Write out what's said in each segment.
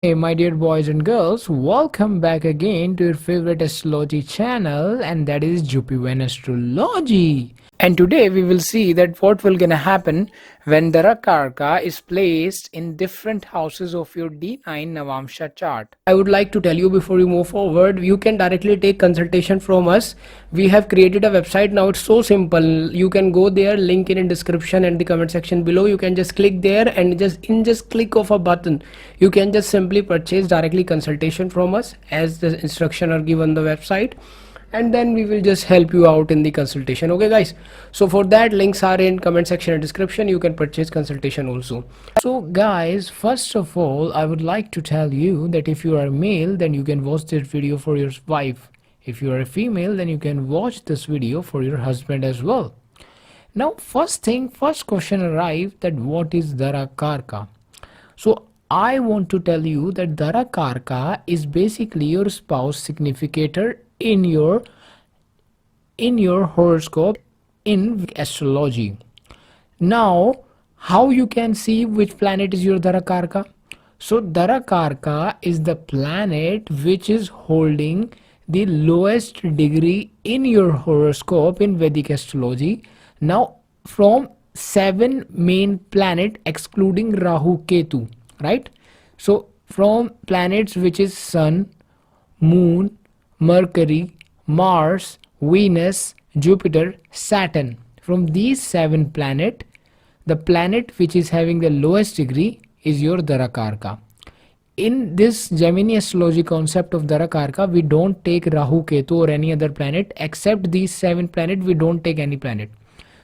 Hey my dear boys and girls, welcome back again to your favorite astrology channel, and that is Jyotish Astrology. And today we will see that what will gonna happen when Darakaraka is placed in different houses of your D9-NAVAMSHA chart. I would like to tell you before you move forward, you can directly take consultation from us. We have created a website now. It's so simple. You can go there, link in description and the comment section below. You can just click there and just click of a button, you can just simply purchase directly consultation from us as the instruction are given on the website, and then we will just help you out in the consultation. Okay guys, so for that, links are in comment section and description. You can purchase consultation also. So guys, first of all, I would like to tell you that if you are a male, then you can watch this video for your wife. If you are a female, then you can watch this video for your husband as well. Now first question arrived, that what is darakarka. So I want to tell you that darakarka is basically your spouse significator in your horoscope in astrology. Now, how you can see which planet is your darakarka? So darakarka is the planet which is holding the lowest degree in your horoscope in Vedic astrology. Now, from 7 main planet excluding Rahu Ketu, right? So from planets which is Sun, Moon, Mercury, Mars, Venus, Jupiter, Saturn, from these 7 planets, the planet which is having the lowest degree is your Darakaraka. In this Jaimini astrology concept of Darakaraka, we don't take Rahu, Ketu or any other planet. Except these 7 planets, we don't take any planet.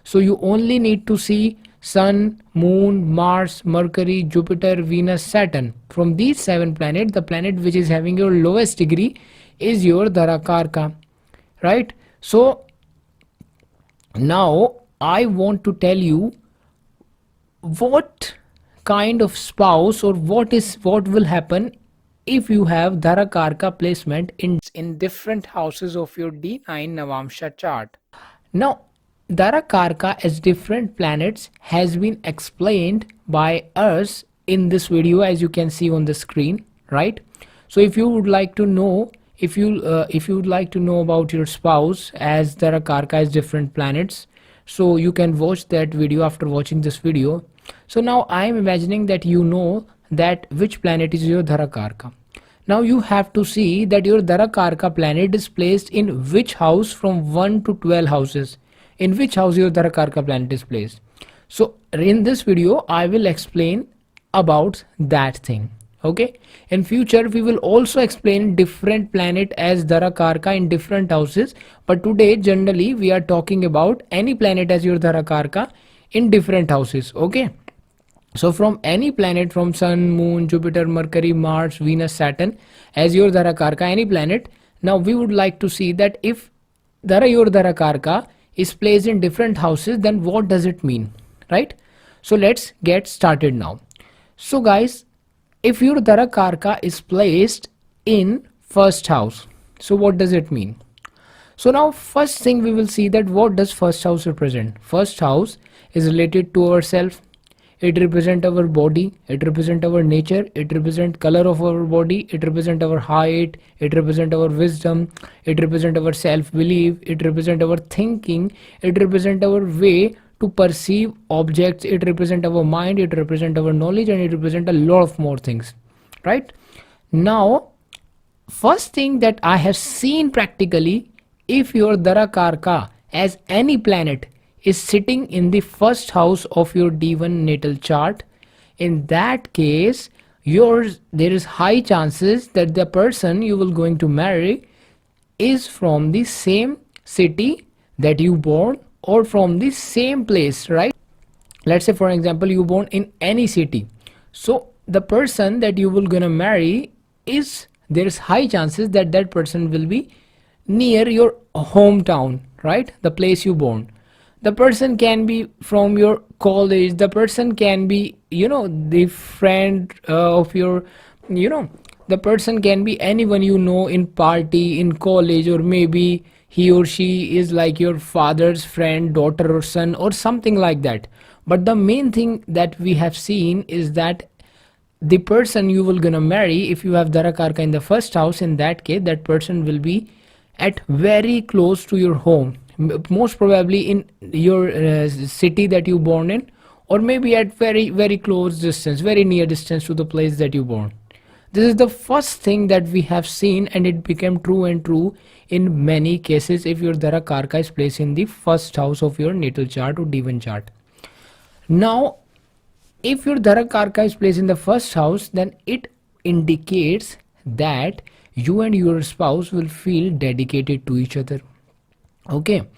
So you only need to see Sun, Moon, Mars, Mercury, Jupiter, Venus, Saturn. From these 7 planets, the planet which is having your lowest degree is your Darakaraka, right? So now I want to tell you what kind of spouse or what will happen if you have Darakaraka placement in different houses of your D9-NAVAMSHA chart. Now Darakaraka as different planets has been explained by us in this video, as you can see on the screen, right? So if you would like to know, if you would like to know about your spouse as Darakaraka as different planets, so you can watch that video after watching this video. So now I am imagining that you know that which planet is your Darakaraka. Now you have to see that your Darakaraka planet is placed in which house from 1 to 12 houses. In which house your Darakaraka planet is placed. So in this video I will explain about that thing. Okay, in future we will also explain different planet as Darakaraka in different houses, but today generally we are talking about any planet as your Darakaraka in different houses. Okay, so from any planet, from Sun, Moon, Jupiter, Mercury, Mars, Venus, Saturn as your Darakaraka, any planet. Now we would like to see that if your Darakaraka is placed in different houses, then what does it mean, right? So let's get started now. So guys, if your Darakaraka is placed in first house, so what does it mean? So now first thing we will see that what does first house represent. First house is related to ourself. It represents our body, it represents our nature, it represents color of our body, it represents our height, it represents our wisdom, it represents our self-belief, it represents our thinking, it represents our way to perceive objects, it represents our mind, it represents our knowledge, and it represents a lot of more things, right? Now first thing that I have seen practically, if your Darakaraka as any planet is sitting in the first house of your D1 natal chart, in that case there is high chances that the person you will going to marry is from the same city that you born or from the same place, right? Let's say for example you born in any city, so the person that you will gonna marry is, there is high chances that that person will be near your hometown, right? The place you born. The person can be from your college, the person can be, the friend of your, the person can be anyone you know in party, in college, or maybe he or she is like your father's friend, daughter or son or something like that. But the main thing that we have seen is that the person you will gonna marry, if you have Darakarka in the first house, in that case that person will be at very close to your home, most probably in your city that you born in, or maybe at very very close distance, very near distance to the place that you born. This is the first thing that we have seen, and it became true and true in many cases if your Darakarka is placed in the first house of your natal chart or D1 chart. Now, if your Darakarka is placed in the first house, then it indicates that you and your spouse will feel dedicated to each other. Okay,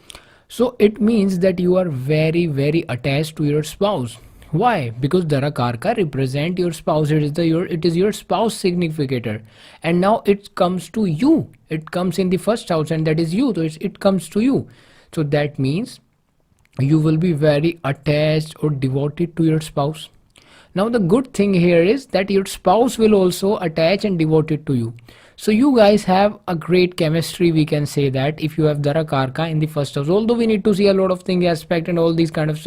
so it means that you are very very attached to your spouse. Why? Because Darakarka represent your spouse. It is your spouse significator, and now it comes to you. It comes in the first house, and that is you. So it comes to you. So that means you will be very attached or devoted to your spouse. Now the good thing here is that your spouse will also attach and devoted to you. So you guys have a great chemistry, we can say that, if you have Darakarka in the first house. Although we need to see a lot of things, aspect and all these kind of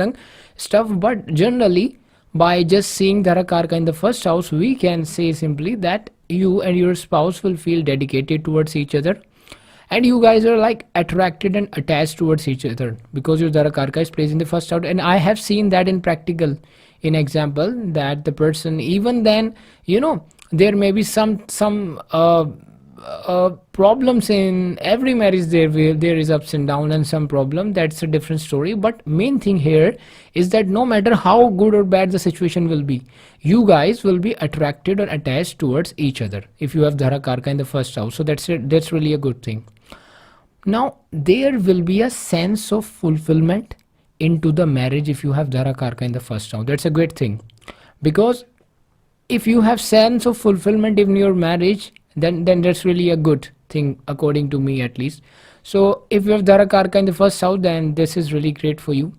stuff, but generally by just seeing Darakarka in the first house, we can say simply that you and your spouse will feel dedicated towards each other, and you guys are like attracted and attached towards each other because your Darakarka is placed in the first house. And I have seen that in practical, in example, that the person, even then, there may be some problems in every marriage. There is ups and downs and some problem, that's a different story. But main thing here is that no matter how good or bad the situation will be, you guys will be attracted or attached towards each other if you have Darakarka in the first house. So that's really a good thing. Now there will be a sense of fulfillment into the marriage if you have Darakarka in the first house. That's a great thing, because if you have sense of fulfillment in your marriage, then that's really a good thing, according to me at least. So if you have Darakarka in the first house, then this is really great for you.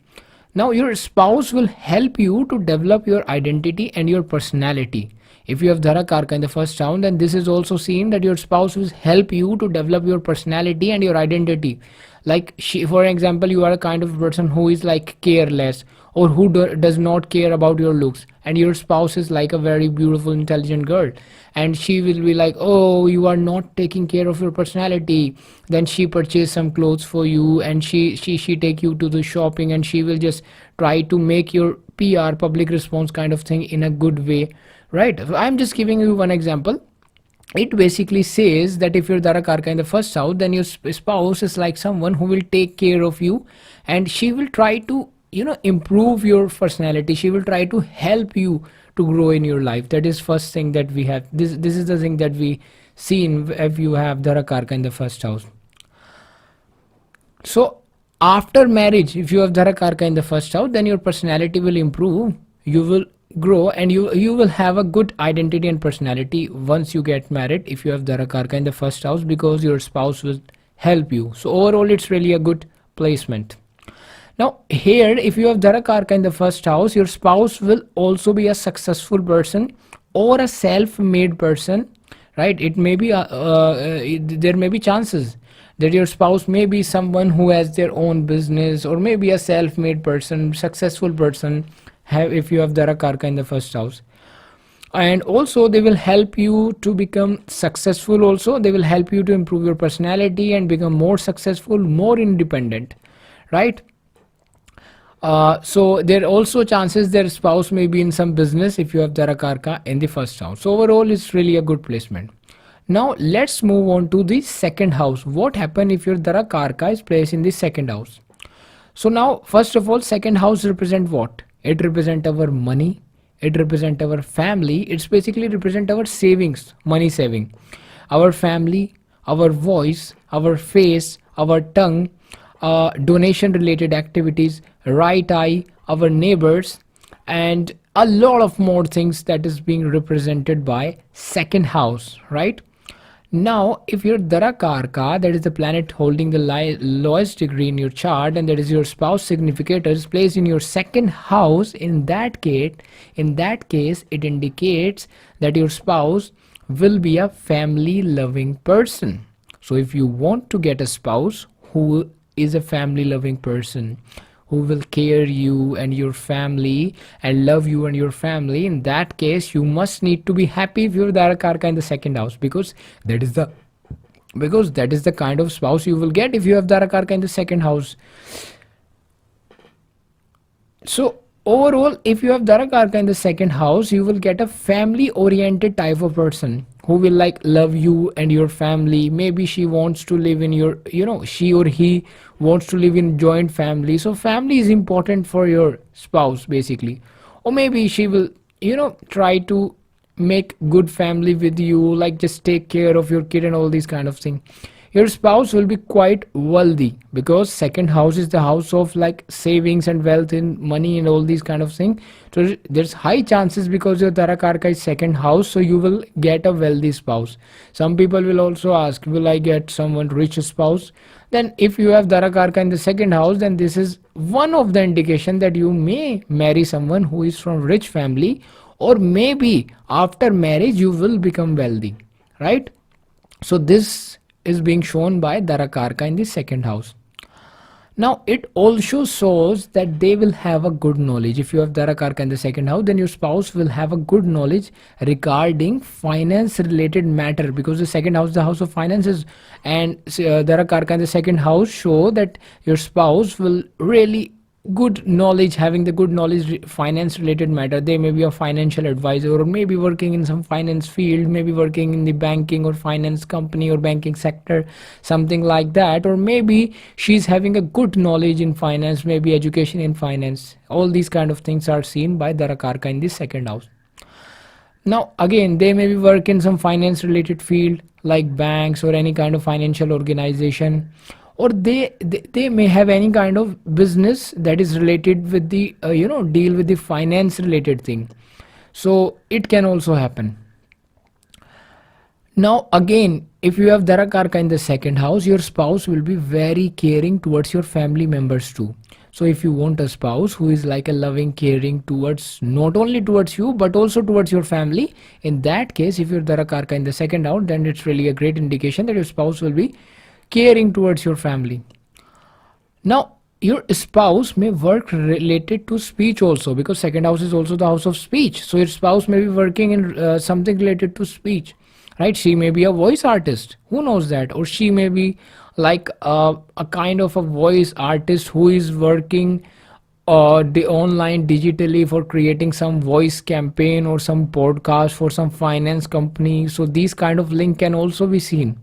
Now your spouse will help you to develop your identity and your personality. If you have Darakarka in the first house, then this is also seen that your spouse will help you to develop your personality and your identity. Like for example, you are a kind of person who is like careless, or who does not care about your looks, and your spouse is like a very beautiful intelligent girl, and she will be like, oh, you are not taking care of your personality. Then she purchase some clothes for you, and she take you to the shopping, and she will just try to make your PR, public response kind of thing, in a good way, right? I'm just giving you one example. It basically says that if you're Darakarka in the first house, then your spouse is like someone who will take care of you, and she will try to improve your personality. She will try to help you to grow in your life. That is first thing that we have. This is the thing that we see if you have Darakarka in the first house. So after marriage, if you have Darakarka in the first house, then your personality will improve, you will grow, and you will have a good identity and personality once you get married if you have Darakarka in the first house, because your spouse will help you. So overall it's really a good placement. Now here, if you have Darakarka in the first house, your spouse will also be a successful person or a self-made person, right? It may be there may be chances that your spouse may be someone who has their own business, or maybe a self-made person, successful person, if you have Darakarka in the first house. And also they will help you to become successful. Also they will help you to improve your personality and become more successful, more independent, right? So there are also chances their spouse may be in some business if you have Darakarka in the first house. So overall it's really a good placement. Now let's move on to the second house. What happens if your Darakarka is placed in the second house? So now first of all, second house represent what? It represent our money, it represent our family, it's basically represent our savings, money saving, our family, our voice, our face, our tongue, donation related activities, right eye, our neighbors, and a lot of more things that is being represented by second house, right? Now if your Darakarka, that is the planet holding the lowest degree in your chart, and that is your spouse significator, is placed in your second house, in that case it indicates that your spouse will be a family loving person. So if you want to get a spouse who is a family loving person, who will care you and your family and love you and your family, in that case you must need to be happy if you're Darakarka in the second house, that is the because that is the kind of spouse you will get if you have Darakarka in the second house. So overall, if you have Darakarka in the second house, you will get a family oriented type of person who will like love you and your family. Maybe she wants to live in your, she or he wants to live in joint family. So family is important for your spouse basically. Or maybe she will, try to make good family with you, like just take care of your kid and all these kind of thing. Your spouse will be quite wealthy because second house is the house of like savings and wealth in money and all these kind of thing. So there's high chances, because your Darakarka is second house, so you will get a wealthy spouse. Some people will also ask, will I get someone rich spouse? Then if you have Darakarka in the second house, then this is one of the indication that you may marry someone who is from rich family, or maybe after marriage you will become wealthy, right? So this is being shown by Darakarka in the second house. Now it also shows that they will have a good knowledge. If you have Darakarka in the second house, then your spouse will have a good knowledge regarding finance related matter, because the second house is the house of finances, and Darakarka in the second house show that your spouse will really good knowledge, having the good knowledge finance related matter. They may be a financial advisor, or maybe working in some finance field, maybe working in the banking or finance company or banking sector, something like that. Or maybe she's having a good knowledge in finance, maybe education in finance. All these kind of things are seen by Darakarka in the second house. Now again, they maybe work in some finance related field like banks or any kind of financial organization, or they may have any kind of business that is related with the deal with the finance related thing. So it can also happen. Now again, if you have Darakarka in the second house, your spouse will be very caring towards your family members too. So if you want a spouse who is like a loving, caring towards, not only towards you but also towards your family, in that case if you're Darakarka in the second house, then it's really a great indication that your spouse will be caring towards your family. Now your spouse may work related to speech also, because second house is also the house of speech. So your spouse may be working in something related to speech, right? She may be a voice artist, who knows that? Or she may be like a kind of a voice artist who is working the online digitally for creating some voice campaign or some podcast for some finance company. So these kind of link can also be seen,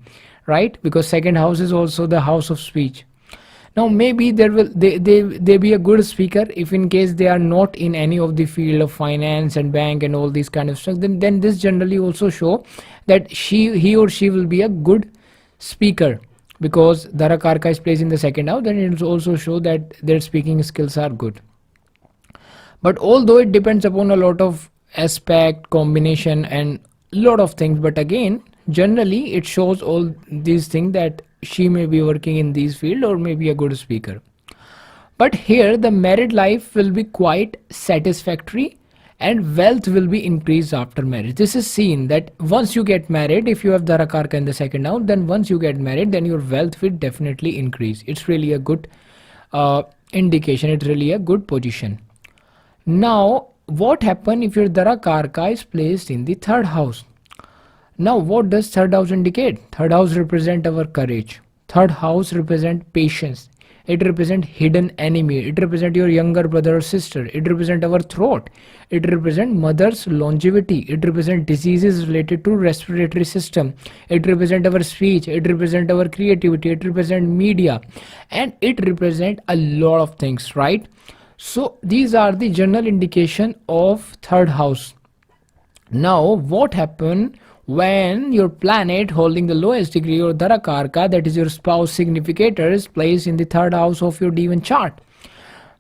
right? Because second house is also the house of speech. Now maybe they be a good speaker if in case they are not in any of the field of finance and bank and all these kind of stuff. Then this generally also show that he or she will be a good speaker, because Darakarka is placed in the second house. Then it also show that their speaking skills are good. But although it depends upon a lot of aspect, combination and lot of things, but again generally it shows all these things, that she may be working in these field or maybe a good speaker. But here the married life will be quite satisfactory and wealth will be increased after marriage. This is seen that once you get married, if you have Darakarka in the second house, then once you get married, then your wealth will definitely increase. It's really a good indication. It's really a good position. Now what happen if your Darakarka is placed in the third house? Now what does third house indicate? Third house represent our courage. Third house represent patience. It represent hidden enemy. It represent your younger brother or sister. It represent our throat. It represent mother's longevity. It represent diseases related to respiratory system. It represent our speech. It represent our creativity. It represent media, and it represent a lot of things, right? So these are the general indication of third house. Now what happen when your planet holding the lowest degree or Darakarka, that is your spouse significator, is placed in the third house of your D1 chart?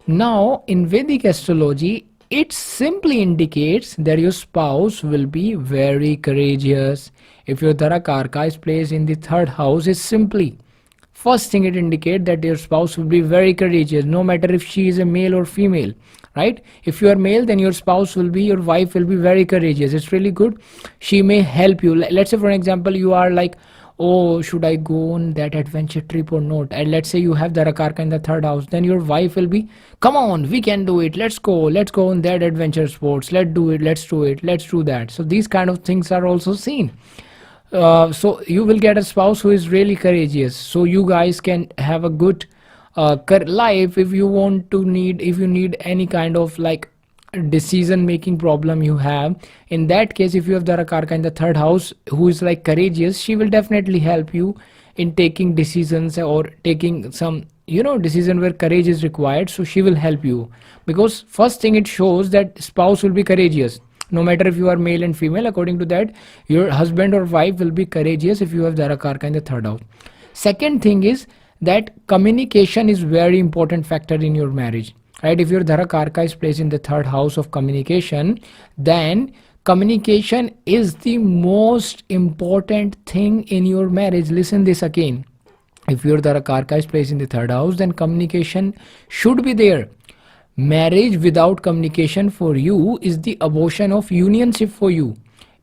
Now in Vedic astrology, it simply indicates that your spouse will be very courageous. If your Darakarka is placed in the third house, is simply first thing it indicates that your spouse will be very courageous, no matter if she is a male or female, right? If you are male, then your spouse will be, your wife will be very courageous. It's really good. She may help you. Let's say for example, you are like oh, should I go on that adventure trip or not? And let's say you have Darakarka in the third house, then your wife will be, come on, we can do it, let's go on that adventure sports, let's do it, let's do that. So these kind of things are also seen. So you will get a spouse who is really courageous, so you guys can have a good life. If you want to need, if you need any kind of like decision making problem you have, in that case, if you have Darakarka in the third house who is like courageous, she will definitely help you in taking decisions or taking some, you know, decision where courage is required. So she will help you, because first thing, it shows that spouse will be courageous. No matter if you are male and female, according to that, your husband or wife will be courageous if you have Darakarka in the third house. Second thing is that communication is very important factor in your marriage, right? If your Darakarka is placed in the third house of communication, then communication is the most important thing in your marriage. Listen this again. If your Darakarka is placed in the third house, then communication should be there. Marriage without communication for you is the abortion of unionship for you.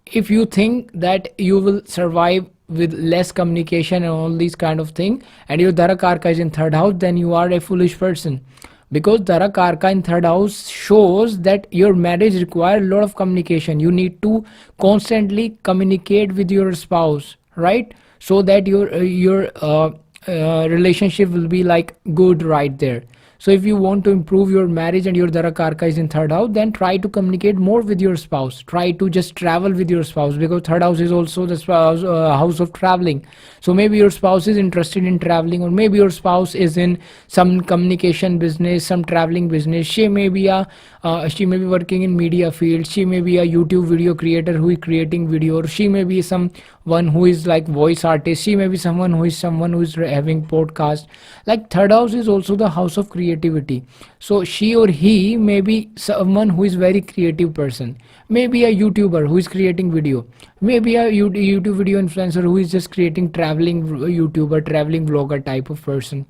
If you think that you will survive with less communication and all these kind of thing, and your Darakarka is in third house, then you are a foolish person. Because Darakarka in third house shows that your marriage requires a lot of communication. You need to constantly communicate with your spouse, right? So that your relationship will be like good right there. So if you want to improve your marriage and your Darakarka is in third house, then try to communicate more with your spouse. Try to just travel with your spouse, because third house is also the spouse, house of traveling. So maybe your spouse is interested in traveling, or maybe your spouse is in some communication business, some traveling business. She may be working in media field. She may be a YouTube video creator who is creating video, or she may be someone who is like voice artist. She may be someone who is having podcast. Like third house is also the house of creativity. So she or he may be someone who is very creative person, maybe a YouTuber who is creating video, maybe a YouTube video influencer who is just creating traveling YouTuber, traveling vlogger type of person.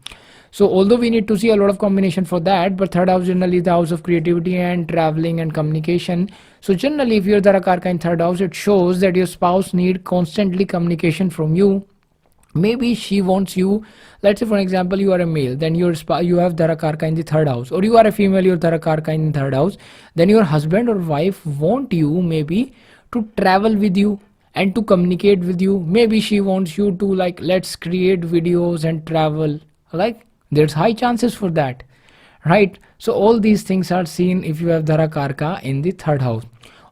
So although we need to see a lot of combination for that, but third house generally is the house of creativity and traveling and communication. So generally, if you're Darakarka in third house, it shows that your spouse need constantly communication from you. Maybe she wants you, let's say for example, you are a male, then you have Darakarka in the third house, or you are a female, your Darakarka in the third house, then your husband or wife want you maybe to travel with you and to communicate with you. Maybe she wants you to like, let's create videos and travel. Like there's high chances for that, right? So all these things are seen if you have Darakarka in the third house.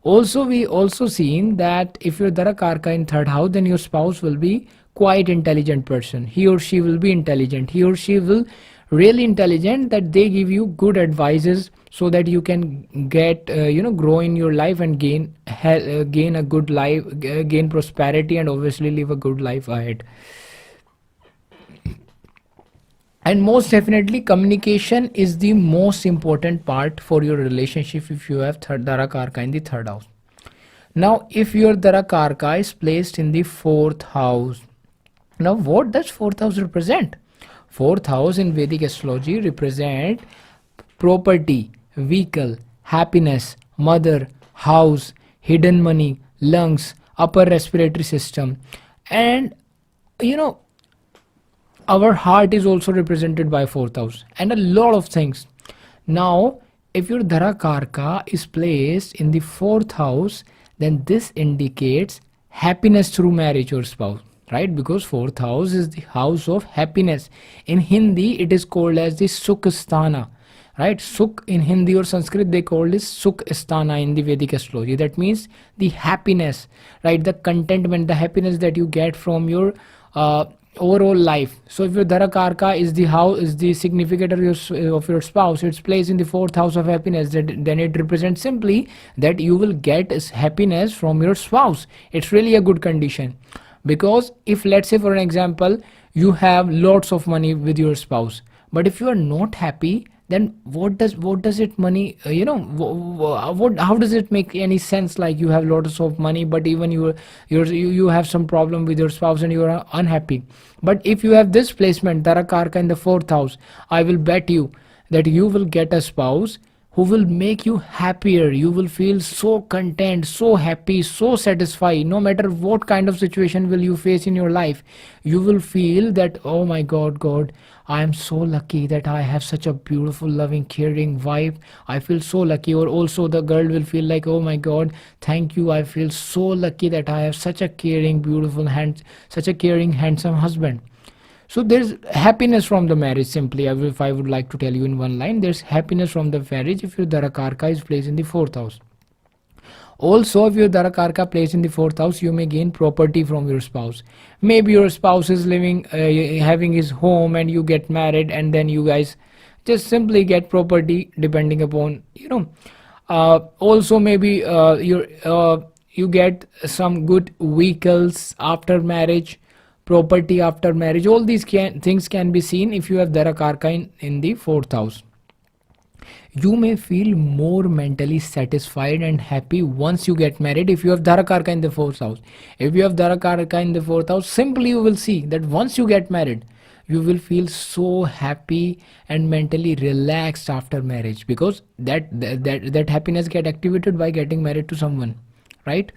Also, we also seen that if you're Darakarka in third house, then your spouse will be quite intelligent person. He or she will be intelligent. He or she will really intelligent, that they give you good advices so that you can get grow in your life and gain a good life, gain prosperity, and obviously live a good life ahead. And most definitely, communication is the most important part for your relationship if you have Darakarka in the third house. Now, if your Darakarka is placed in the fourth house, now what does fourth house represent? Fourth house in Vedic astrology represent property, vehicle, happiness, mother, house, hidden money, lungs, upper respiratory system, and our heart is also represented by fourth house, and a lot of things. Now, if your Darakarka is placed in the fourth house, then this indicates happiness through marriage or spouse, right? Because fourth house is the house of happiness. In Hindi, it is called as the Sukh Sthana, right? Sukh in Hindi or Sanskrit, they call this Sukh Sthana in the Vedic astrology. That means the happiness, right? The contentment, the happiness that you get from your overall life. So if your Darakarka is the house, is the significator of your spouse, it's placed in the fourth house of happiness, then it represents simply that you will get happiness from your spouse. It's really a good condition. Because if, let's say for an example, you have lots of money with your spouse, but if you are not happy, then what does it money how does it make any sense? Like you have lots of money, but even you have some problem with your spouse and you are unhappy. But if you have this placement Darakarka in the fourth house, I will bet you that you will get a spouse who will make you happier. You will feel so content, so happy, so satisfied. No matter what kind of situation will you face in your life, you will feel that, oh my God, I am so lucky that I have such a beautiful, loving, caring wife. I feel so lucky. Or also the girl will feel like, oh my God, thank you, I feel so lucky that I have such a caring, beautiful, such a caring, handsome husband. So there's happiness from the marriage. Simply, if I would like to tell you in one line, there's happiness from the marriage if your darakarka is placed in the fourth house. Also, if your darakarka placed in the fourth house, you may gain property from your spouse. Maybe your spouse is living, having his home, and you get married, and then you guys just simply get property depending upon, also maybe you get some good vehicles after marriage, property after marriage. All these things can be seen if you have darakarka in the fourth house. You may feel more mentally satisfied and happy once you get married if you have darakarka in the fourth house. If you have darakarka in the fourth house, simply you will see that once you get married, you will feel so happy and mentally relaxed after marriage, because that happiness get activated by getting married to someone, right?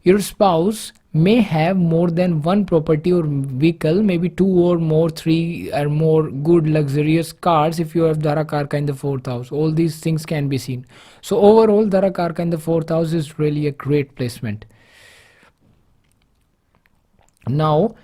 Your spouse may have more than one property or vehicle, maybe two or more, three or more good luxurious cars if you have darakarka in the fourth house. All these things can be seen. So overall, darakarka in the fourth house is really a great placement. Now,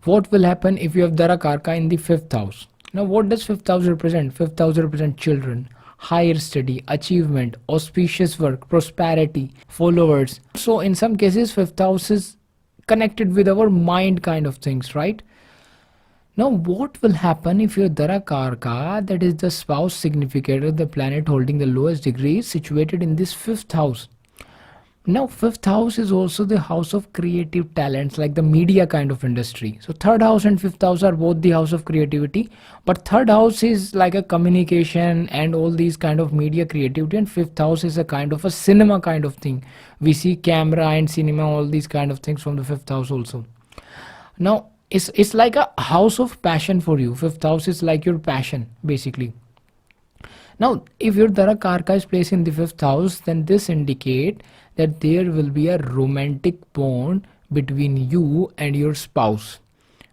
what will happen if you have darakarka in the fifth house? Now, what does fifth house represent? Fifth house represents children, higher study, achievement, auspicious work, prosperity, followers. So in some cases, fifth house is connected with our mind kind of things, right? Now, what will happen if your darakarka, that is the spouse significator, the planet holding the lowest degree, is situated in this fifth house? Now, fifth house is also the house of creative talents, like the media kind of industry. So third house and fifth house are both the house of creativity, but third house is like a communication and all these kind of media creativity, and fifth house is a kind of a cinema kind of thing. We see camera and cinema, all these kind of things from the fifth house also. Now, it's like a house of passion for you. Fifth house is like your passion, basically. Now, if your darakarka is placed in the fifth house, then this indicates that there will be a romantic bond between you and your spouse.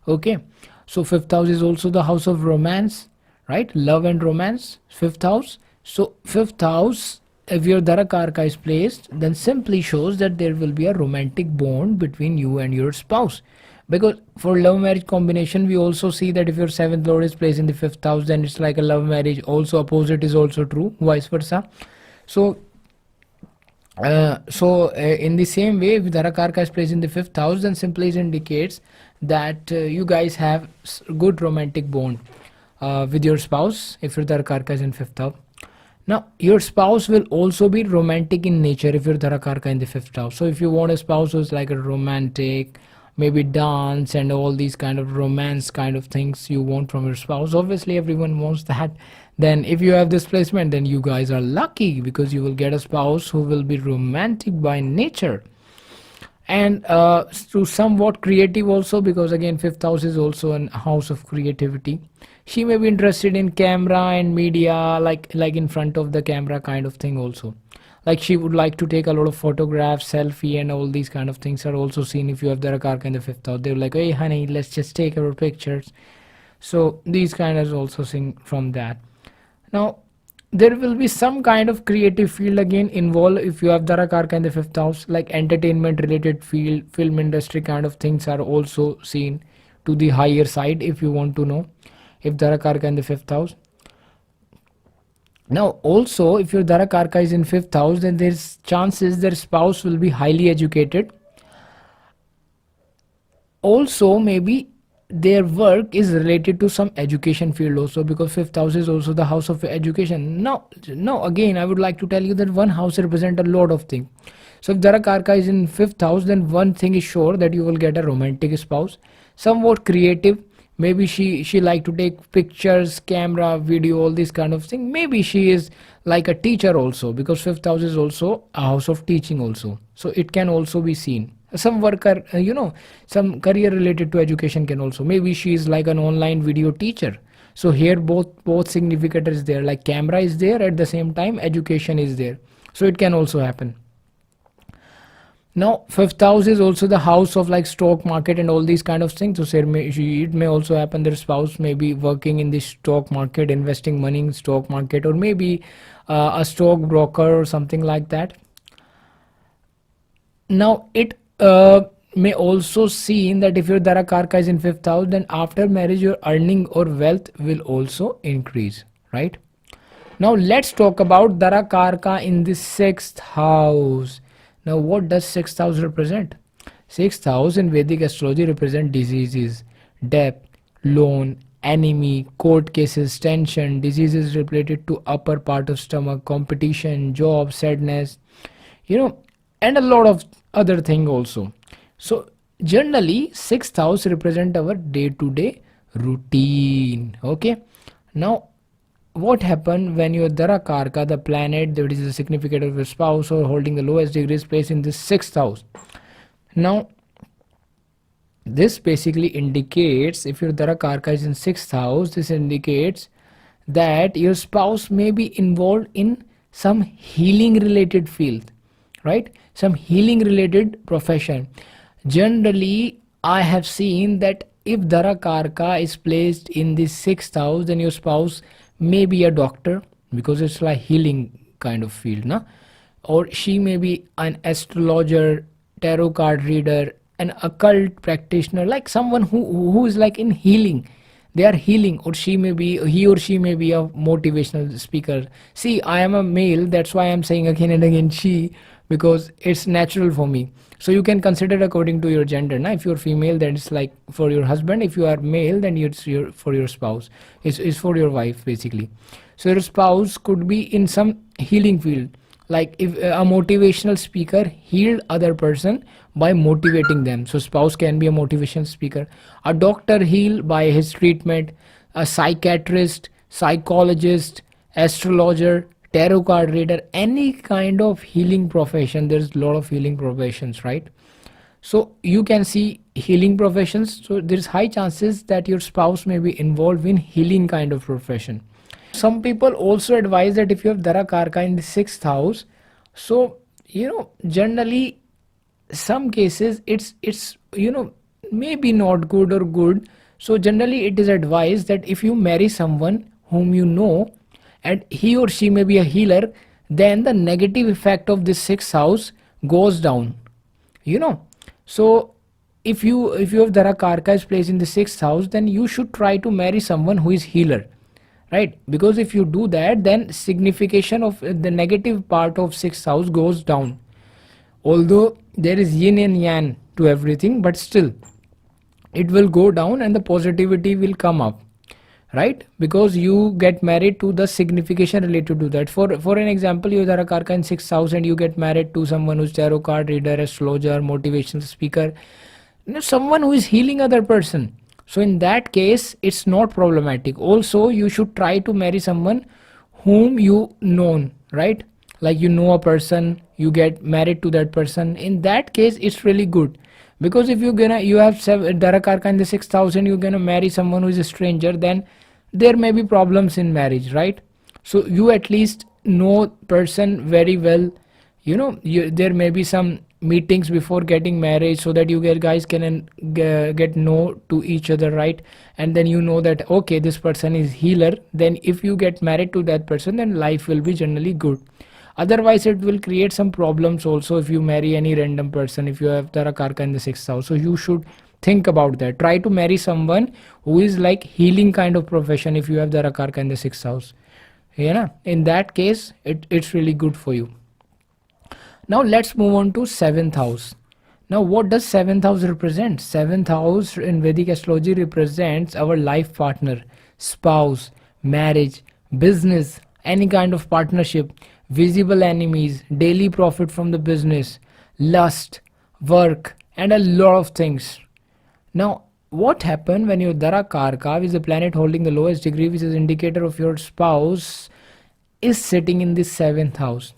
Okay, so fifth house is also the house of romance, right? Love and romance, fifth house. So fifth house, if your darakarka is placed, then simply shows that there will be a romantic bond between you and your spouse. Because for love marriage combination, we also see that if your seventh lord is placed in the fifth house, then it's like a love marriage. Also opposite is also true, vice versa. So in the same way, if darakarka is placed in the fifth house, then simply it indicates that you guys have good romantic bond with your spouse if your darakarka is in fifth house. Now, your spouse will also be romantic in nature if your darakarka in the fifth house. So if you want a spouse who's like a romantic, maybe dance and all these kind of romance kind of things you want from your spouse, obviously everyone wants that. Then if you have this placement, then you guys are lucky, because you will get a spouse who will be romantic by nature and to somewhat creative also, because again fifth house is also a house of creativity. She may be interested in camera and media, like in front of the camera kind of thing also. Like she would like to take a lot of photographs, selfie, and all these kind of things are also seen if you have darakarka in the fifth house. They're like, hey honey, let's just take our pictures. So these kind is also seen from that. Now, there will be some kind of creative field again involved if you have darakarka in the fifth house, like entertainment related field, film industry kind of things are also seen to the higher side if you want to know, if darakarka in the fifth house. Now, also, if your darakarka is in fifth house, then there's chances their spouse will be highly educated. Also, maybe their work is related to some education field also, because fifth house is also the house of education. No, again, I would like to tell you that one house represents a lot of things. So if darakarka is in fifth house, then one thing is sure, that you will get a romantic spouse, somewhat creative. Maybe she like to take pictures, camera, video, all this kind of thing. Maybe she is like a teacher also, because fifth house is also a house of teaching also. So it can also be seen, Some worker, some career related to education can also. Maybe she is like an online video teacher. So here both significators is there, like camera is there, at the same time education is there. So it can also happen. Now fifth house is also the house of like stock market and all these kind of things. So it may also happen their spouse may be working in the stock market, investing money in stock market, or maybe a stock broker or something like that. Now it may also seen that if your darakarka is in fifth house, then after marriage your earning or wealth will also increase, right? Now let's talk about darakarka in the sixth house. Now what does sixth house represent? Sixth house in Vedic astrology represent diseases, debt, loan, enemy, court cases, tension, diseases related to upper part of stomach, competition, job, sadness, and a lot of other thing also. So generally sixth house represent our day-to-day routine. Okay. Now what happened when your darakarka, the planet that is the significant of your spouse or holding the lowest degree, is placed in the sixth house? Now this basically indicates, if your darakarka is in sixth house, this indicates that your spouse may be involved in some healing related field, right? Some healing related profession. Generally I have seen that if darakarka is placed in the sixth house, then your spouse may be a doctor, because it's like healing kind of field, na? Or she may be an astrologer, tarot card reader, an occult practitioner, like someone who is like in healing. They are healing. Or he or she may be a motivational speaker. See, I am a male, that's why I'm saying again and again she, because it's natural for me. So you can consider according to your gender. Now if you're female, then it's like for your husband. If you are male, then it's for your spouse. It's for your wife basically. So your spouse could be in some healing field, like if a motivational speaker healed other person by motivating them. So spouse can be a motivational speaker. A doctor healed by his treatment. A psychiatrist, psychologist, astrologer, tarot card reader, any kind of healing profession. There's a lot of healing professions, right? So you can see healing professions. So there's high chances that your spouse may be involved in healing kind of profession. Some people also advise that if you have darakarka in the sixth house, so generally some cases it's maybe not good or good. So generally it is advised that if you marry someone whom you know and he or she may be a healer, then the negative effect of this sixth house goes down. So if you have darakarka is placed in the sixth house, then you should try to marry someone who is healer, right? Because if you do that, then signification of the negative part of sixth house goes down. Although there is yin and yang to everything, but still it will go down and the positivity will come up, right? Because you get married to the signification related to that. For an example, you are a karka in sixth house and you get married to someone who's tarot card reader, astrologer, motivational speaker, someone who is healing other person. So in that case it's not problematic. Also you should try to marry someone whom you know, right? Like a person, you get married to that person. In that case it's really good. Because if you have darakarka in the sixth house and you're gonna marry someone who is a stranger, then there may be problems in marriage, right? So you at least know person very well. There may be some meetings before getting married, so that you guys can get know to each other, right? And then that okay, this person is healer. Then if you get married to that person, then life will be generally good. Otherwise it will create some problems also if you marry any random person, if you have darakarka in the sixth house. So you should think about that. Try to marry someone who is like healing kind of profession if you have darakarka in the sixth house. In that case it's really good for you. Now let's move on to seventh house. Now what does seventh house represent? Seventh house in Vedic astrology represents our life partner, spouse, marriage, business, any kind of partnership, visible enemies, daily profit from the business, lust, work, and a lot of things. Now what happened when your darakarka, which is the planet holding the lowest degree, which is indicator of your spouse, is sitting in the seventh house?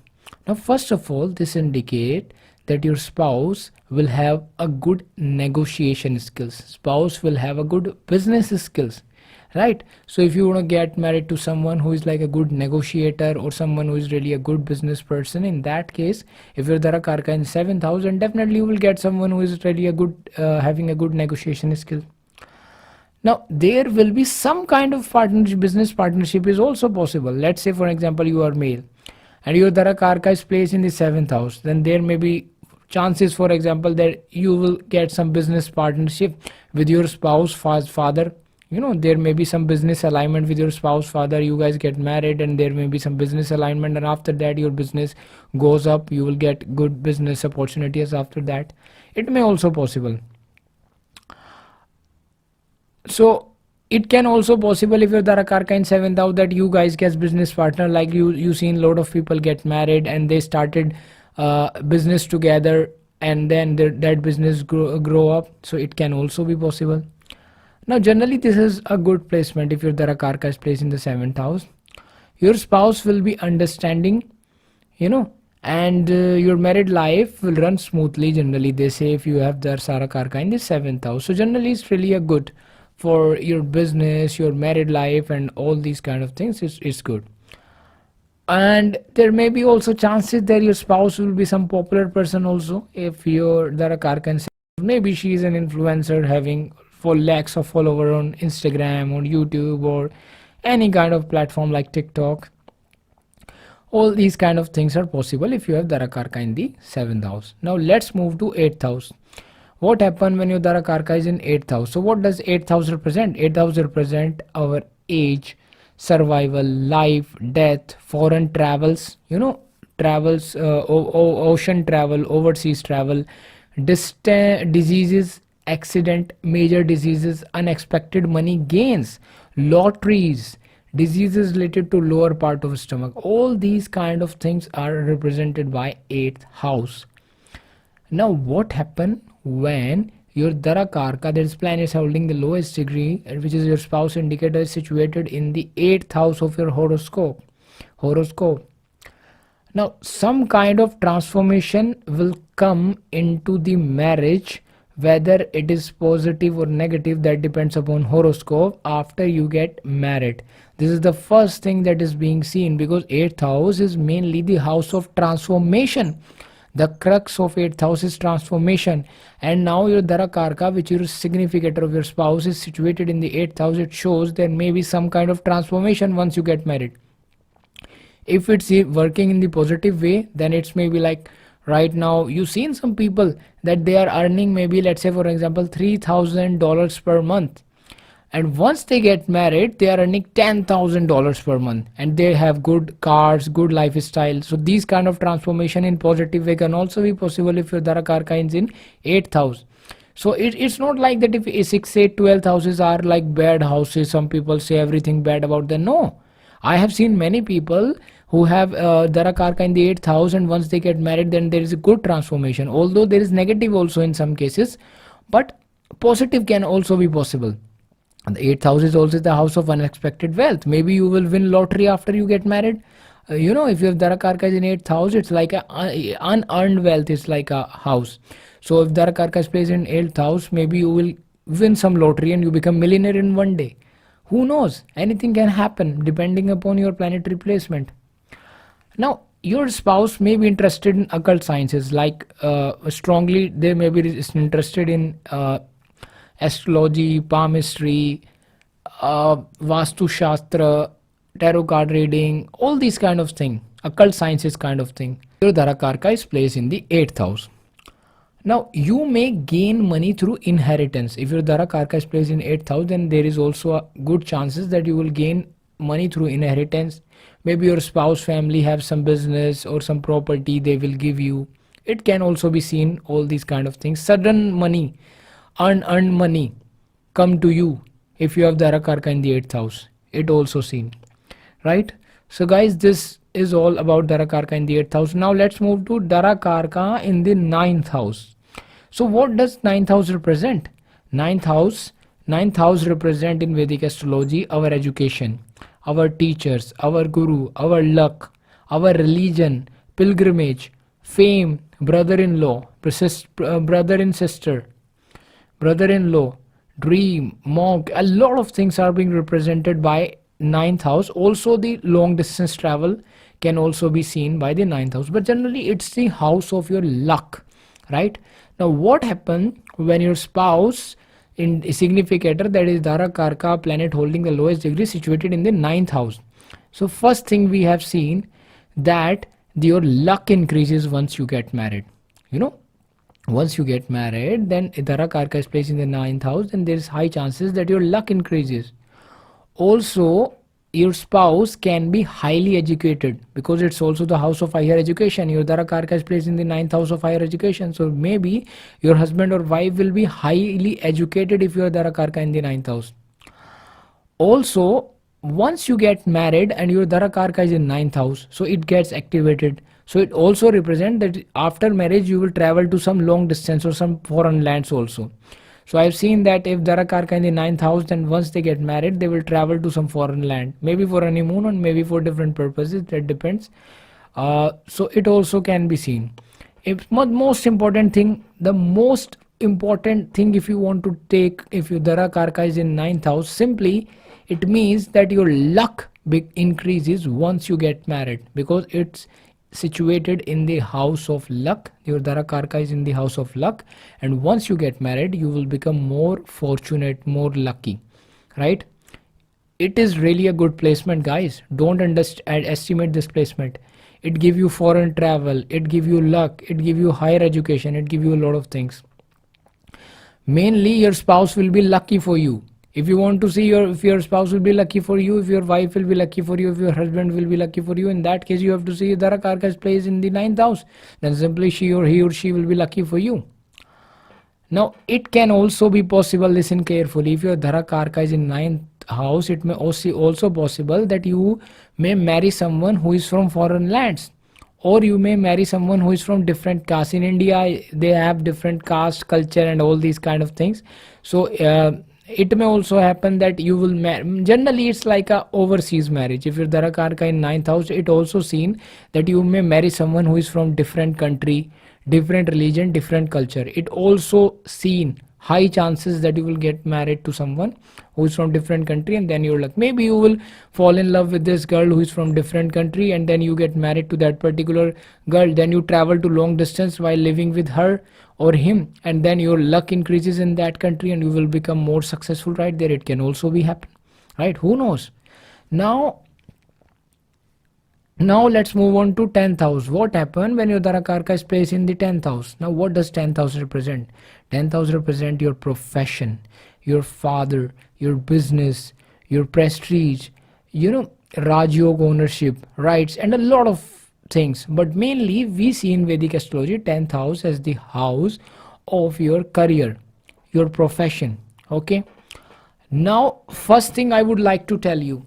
Now first of all, this indicate that your spouse will have a good negotiation skills, spouse will have a good business skills, right? So if you want to get married to someone who is like a good negotiator or someone who is really a good business person, in that case, if you're Darakarka in 7th house, then definitely you will get someone who is really a good having a good negotiation skill. Now there will be some kind of partnership, business partnership is also possible. Let's say for example you are male and your Darakarka is placed in the 7th house, then there may be chances for example that you will get some business partnership with your spouse father. There may be some business alignment with your spouse father, you guys get married and there may be some business alignment, and after that your business goes up, you will get good business opportunities after that. It may also possible. So it can also possible if you're Darakarka in 7th house that you guys get business partner, like you seen a lot of people get married and they started business together and then that business grow up. So it can also be possible. Now generally this is a good placement. If your Darakarka is placed in the 7th house, your spouse will be understanding, and your married life will run smoothly. Generally they say if you have Darakarka in the 7th house, so generally it's really a good for your business, your married life and all these kind of things. It's good. And there may be also chances that your spouse will be some popular person also. If your Darakarka, maybe she is an influencer having for lakhs of followers on Instagram or YouTube or any kind of platform like TikTok. All these kind of things are possible if you have Darakarka in the 7th house. Now let's move to 8th house. What happens when your Darakarka is in 8th house? So what does 8th house represent? 8th house represent our age, survival, life, death, foreign travels, travels, ocean travel, overseas travel, distant diseases, accident, major diseases, unexpected money gains, lotteries, diseases related to lower part of stomach. All these kind of things are represented by 8th house. Now what happen when your Darakarka, that is planets holding the lowest degree, which is your spouse indicator, is situated in the 8th house of your horoscope. Now some kind of transformation will come into the marriage, whether it is positive or negative, that depends upon horoscope after you get married. This is the first thing that is being seen, because 8th house is mainly the house of transformation. The crux of 8th house is transformation, and now your Darakarka, which is significator of your spouse, is situated in the 8th house. It shows there may be some kind of transformation once you get married. If it's working in the positive way, then it's maybe like right now you seen some people that they are earning maybe, let's say for example, $3,000 per month, and once they get married they are earning $10,000 per month and they have good cars, good lifestyle. So these kind of transformation in positive way can also be possible if your Darakarka is in 8th house. So it's not like that if 6, 8, 12th houses are like bad houses, some people say everything bad about them. No, I have seen many people who have Darakarka in the 8th house, and once they get married then there is a good transformation, although there is negative also in some cases, but positive can also be possible. And the 8th house is also the house of unexpected wealth. Maybe you will win lottery after you get married. If you have Darakarka is in 8th house, it's like a unearned wealth, it's like a house. So if Darakarka is placed in 8th house, maybe you will win some lottery and you become millionaire in one day. Who knows? Anything can happen depending upon your planetary placement. Now your spouse may be interested in occult sciences, like strongly they may be interested in astrology, palmistry, vastu shastra, tarot card reading, all these kind of thing, occult sciences kind of thing. Your Darakarka is placed in the 8th house. Now you may gain money through inheritance. If your Darakarka is placed in 8th house, then there is also a good chances that you will gain money through inheritance. Maybe your spouse family have some business or some property they will give you. It can also be seen, all these kind of things. Sudden money, unearned money come to you if you have Darakarka in the 8th house. It also seen, right? So guys, this is all about Darakarka in the 8th house. Now let's move to Darakarka in the 9th house. So what does 9th house represent? 9th house represent in Vedic astrology our education, our teachers, our guru, our luck, our religion, pilgrimage, fame, brother-in-law, brother and sister, brother-in-law, dream, monk. A lot of things are being represented by ninth house. Also the long distance travel can also be seen by the ninth house, but generally it's the house of your luck, right? Now what happens when your spouse in a significator, that is Darakaraka planet holding the lowest degree, situated in the ninth house? So first thing we have seen that your luck increases once you get married. You know, once you get married, then Darakaraka is placed in the ninth house, and there is high chances that your luck increases. Also, your spouse can be highly educated because it's also the house of higher education. Your Darakaraka is placed in the ninth house of higher education. So maybe your husband or wife will be highly educated if your Darakaraka in the ninth house. Also, once you get married and your Darakaraka is in ninth house, so it gets activated. So it also represents that after marriage you will travel to some long distance or some foreign lands also. So I've seen that if Darakaraka in the ninth house, then once they get married, they will travel to some foreign land, maybe for honeymoon or maybe for different purposes. That depends. So it also can be seen. If most important thing, the most important thing, if you want to take, if your Darakaraka is in ninth house, simply it means that your luck increases once you get married, because it's situated in the house of luck. Your Darakaraka is in the house of luck, and once you get married you will become more fortunate, more lucky, right? It is really a good placement, guys. Don't estimate this placement. It give you foreign travel, it give you luck, it give you higher education, it give you a lot of things. Mainly your spouse will be lucky for you. If you want to see if your spouse will be lucky for you, if your wife will be lucky for you, if your husband will be lucky for you, in that case you have to see Darakaraka is placed in the ninth house. Then simply he or she will be lucky for you. Now it can also be possible, listen carefully, if your Darakaraka is in ninth house, it may also possible that you may marry someone who is from foreign lands, or you may marry someone who is from different caste. In India they have different caste culture and all these kind of things. So it may also happen that you will generally it's like a overseas marriage. If your Darakaraka in ninth house, it also seen that you may marry someone who is from different country, different religion, different culture. It also seen high chances that you will get married to someone who is from different country, and then you're like, maybe you will fall in love with this girl who is from different country, and then you get married to that particular girl. Then you travel to long distance while living with her or him, and then your luck increases in that country and you will become more successful right there. It can also be happen, right? Who knows? Now let's move on to 10th house. What happened when your Darakaraka is placed in the 10th house? Now what does 10th house represent? 10th house represent your profession, your father, your business, your prestige, Rajyog ownership, rights, and a lot of things. But mainly we see in Vedic astrology 10th house as the house of your career, your profession. Okay. Now first thing I would like to tell you,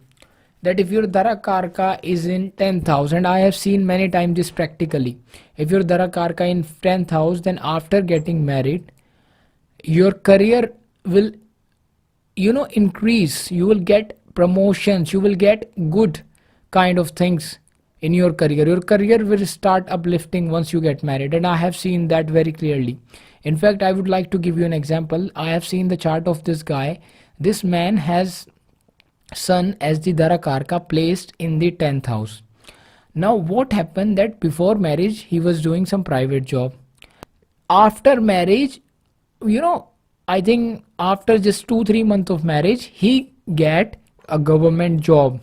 that if your Darakaraka is in 10th house, and I have seen many times this practically, if your Darakaraka in 10th house, then after getting married your career will increase. You will get promotions, you will get good kind of things in your career. Your career will start uplifting once you get married, and I have seen that very clearly. In fact, I would like to give you an example. I have seen the chart of this guy. This man has Sun as the Darakaraka placed in the 10th house. Now what happened, that before marriage he was doing some private job. After marriage, I think after just 2-3 months of marriage, he get a government job,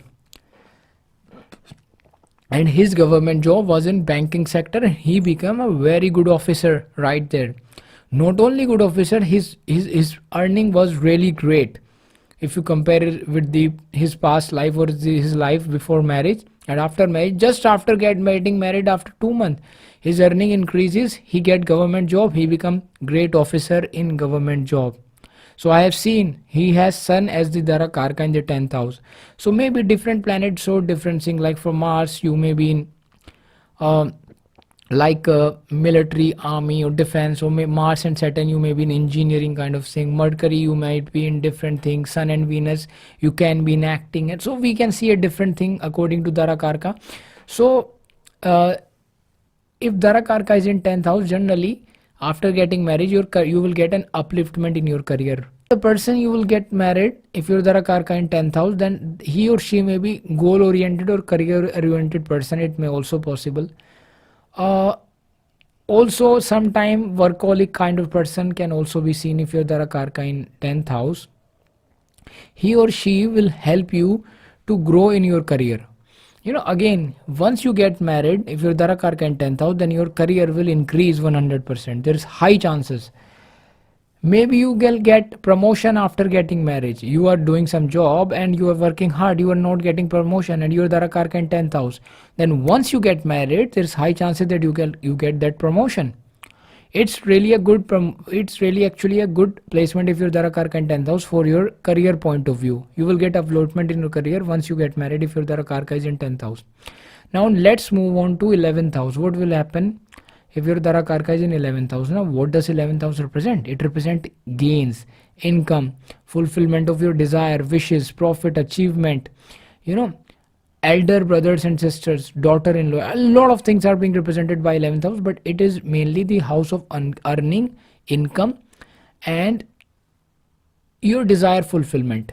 and his government job was in banking sector, and he became a very good officer right there. Not only good officer, his earning was really great if you compare it with his past life or his life before marriage and after marriage. Just after getting married, after 2 months, his earning increases, he get government job, he become great officer in government job. So I have seen he has Sun as the Darakaraka in the 10th house. So maybe different planets show different things. Like for Mars, you may be in military, army or defense, or Mars and Saturn, you may be in engineering kind of thing. Mercury, you might be in different things. Sun and Venus, you can be in acting. And so we can see a different thing according to Darakaraka. So if Darakarka is in 10th house, generally after getting married, you will get an upliftment in your career. The person you will get married, if your Darakarka in 10th house, then he or she may be goal oriented or career oriented person. It may also possible. Also, sometime workaholic kind of person can also be seen if your Darakarka in 10th house. He or she will help you to grow in your career. Again, once you get married, if you're Darakarka in 10th house, then your career will increase 100%. There's high chances. Maybe you will get promotion after getting married. You are doing some job and you are working hard. You are not getting promotion and you're Darakarka in 10th house. Then once you get married, there's high chances that you get that promotion. It's really actually a good placement if you're Darakarka in 10th house for your career point of view. You will get upliftment in your career once you get married if your Darakarka is in 10th house. Now let's move on to 11th house. What will happen if your Darakarka is in 11th house? Now what does 11th house represent? It represents gains, income, fulfillment of your desire, wishes, profit, achievement, elder brothers and sisters, daughter-in-law. A lot of things are being represented by 11th house, but it is mainly the house of earning, income, and your desire fulfillment,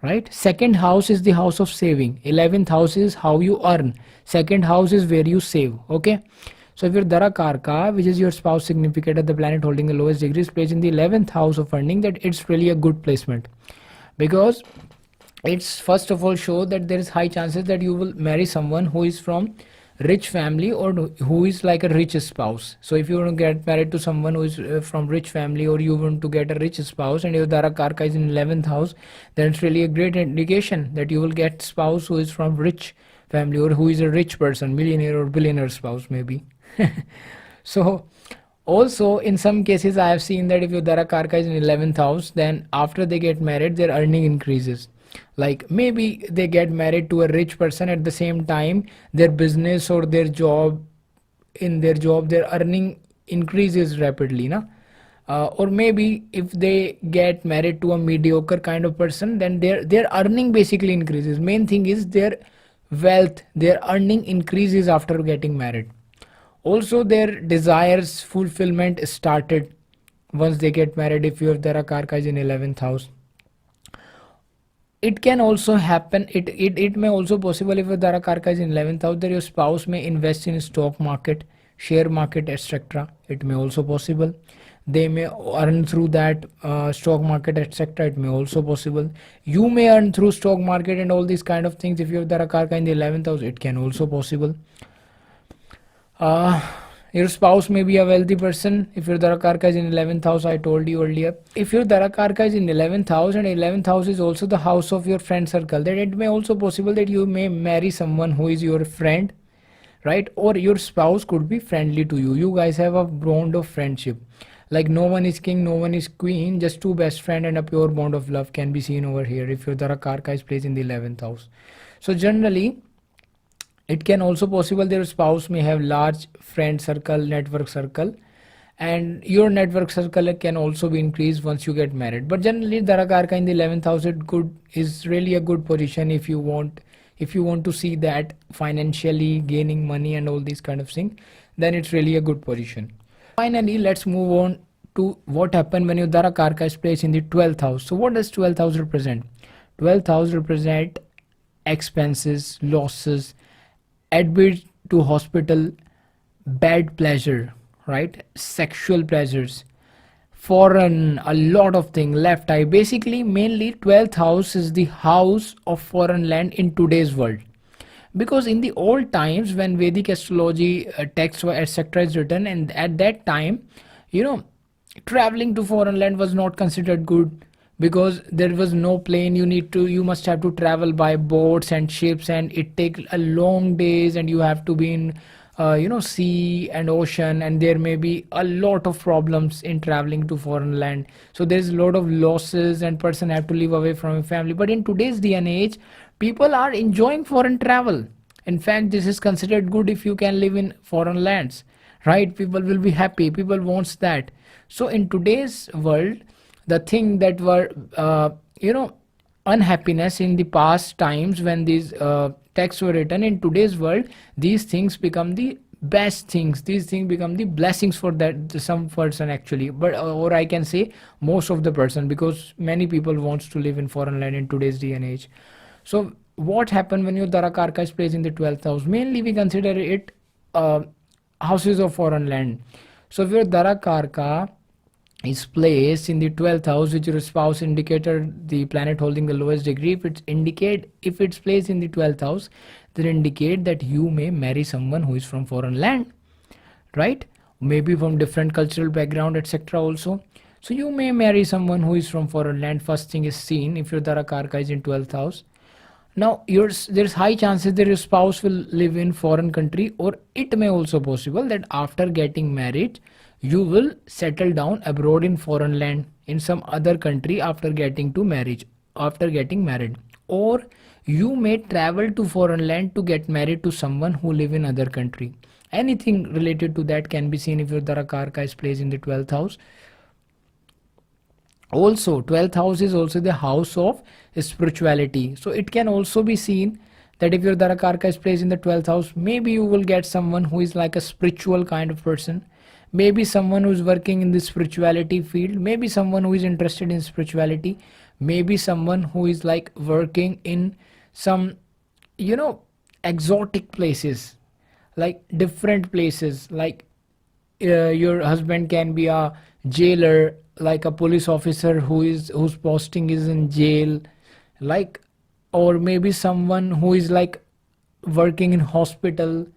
right? Second house is the house of saving. 11th house is how you earn. Second house is where you save. Okay, so if your Darakarka, which is your spouse significator, the planet holding the lowest degree, is placed in the 11th house of earning, that it's really a good placement, because it's first of all show that there is high chances that you will marry someone who is from rich family or who is like a rich spouse. So if you want to get married to someone who is from rich family, or you want to get a rich spouse and your Darakarka is in 11th house, then it's really a great indication that you will get spouse who is from rich family or who is a rich person, millionaire or billionaire spouse maybe. So also in some cases I have seen that if your Darakarka is in 11th house, then after they get married their earning increases. Like maybe they get married to a rich person, at the same time their business or their job, their earning increases rapidly, or maybe if they get married to a mediocre kind of person, then their earning basically increases. Main thing is their wealth, their earning increases after getting married. Also their desires fulfillment started once they get married if your Darakarka is in 11th house. It can also happen, it may also possible if your Darakarka is in 11th house, that your spouse may invest in stock market, share market, etc. It may also possible. They may earn through that stock market, etc. It may also possible. You may earn through stock market and all these kind of things if you have Darakarka in the 11th house. It can also possible. Your spouse may be a wealthy person if your Darakarka is in 11th house, I told you earlier. If your Darakarka is in 11th house and 11th house is also the house of your friend circle, then it may also possible that you may marry someone who is your friend, right? Or your spouse could be friendly to you. You guys have a bond of friendship. Like no one is king, no one is queen, just two best friend and a pure bond of love can be seen over here if your Darakarka is placed in the 11th house. So generally, it can also possible their spouse may have large friend circle, network circle, and your network circle can also be increased once you get married. But generally Darakarka in the 11th house is really a good position if you want to see that financially gaining money and all these kind of things, then it's really a good position. Finally, let's move on to what happened when your Darakarka is placed in the 12th house. So what does 12th house represent? 12th house represent expenses, losses, admit to hospital, bad pleasure, right? Sexual pleasures, foreign, a lot of things, left eye. Basically, mainly 12th house is the house of foreign land in today's world. Because in the old times when Vedic astrology texts etc. is written, and at that time, traveling to foreign land was not considered good, because there was no plane. You must have to travel by boats and ships, and it takes a long days, and you have to be in sea and ocean, and there may be a lot of problems in traveling to foreign land. So there's a lot of losses and person have to live away from a family. But in today's day and age, people are enjoying foreign travel. In fact, this is considered good if you can live in foreign lands, right? People will be happy, people wants that. So in today's world, the thing that were unhappiness in the past times when these texts were written, in today's world these things become the best things. These things become the blessings for that some person actually, but or I can say most of the person, because many people wants to live in foreign land in today's day and age. So what happened when your darakarka is placed in the 12th house? Mainly we consider it houses of foreign land. So if your darakarka is placed in the 12th house, which your spouse indicator, the planet holding the lowest degree, if it's placed in the 12th house, then indicate that you may marry someone who is from foreign land, right? Maybe from different cultural background, etc. also. So you may marry someone who is from foreign land. First thing is seen if your darakarka is in 12th house. Now there's high chances that your spouse will live in foreign country, or it may also possible that after getting married you will settle down abroad in foreign land in some other country after getting married, or you may travel to foreign land to get married to someone who live in other country. Anything related to that can be seen if your darakarka is placed in the 12th house. Also 12th house is also the house of spirituality, so it can also be seen that if your darakarka is placed in the 12th house, maybe you will get someone who is like a spiritual kind of person, maybe someone who is working in the spirituality field, maybe someone who is interested in spirituality, maybe someone who is like working in some, you know, exotic places, like different places, like your husband can be a jailer, like a police officer whose posting is in jail, like, or maybe someone who is like working in hospital.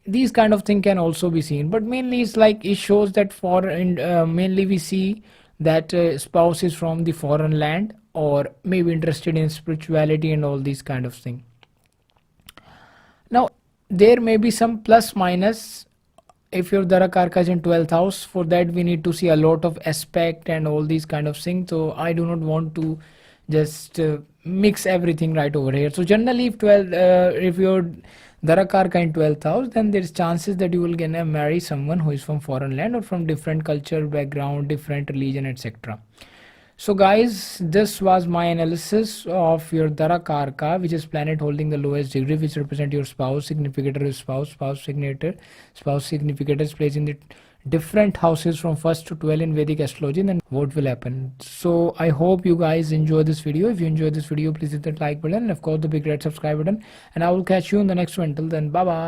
These kind of thing can also be seen, but mainly it's like it shows that mainly we see that spouse is from the foreign land, or maybe interested in spirituality and all these kind of thing. Now there may be some plus minus if your darakarka is in 12th house. For that we need to see a lot of aspect and all these kind of things, so I do not want to just mix everything right over here. So generally if your darakarka in 12th house, then there's chances that you will gonna marry someone who is from foreign land or from different culture background, different religion, etc. So guys, this was my analysis of your darakarka, which is planet holding the lowest degree, which represent your spouse, significator is spouse significator is placed in the different houses from 1st to 12 in Vedic astrology. Then what will happen? So I hope you guys enjoy this video. If you enjoyed this video, please hit that like button and of course the big red subscribe button, and I will catch you in the next one. Till then, bye bye.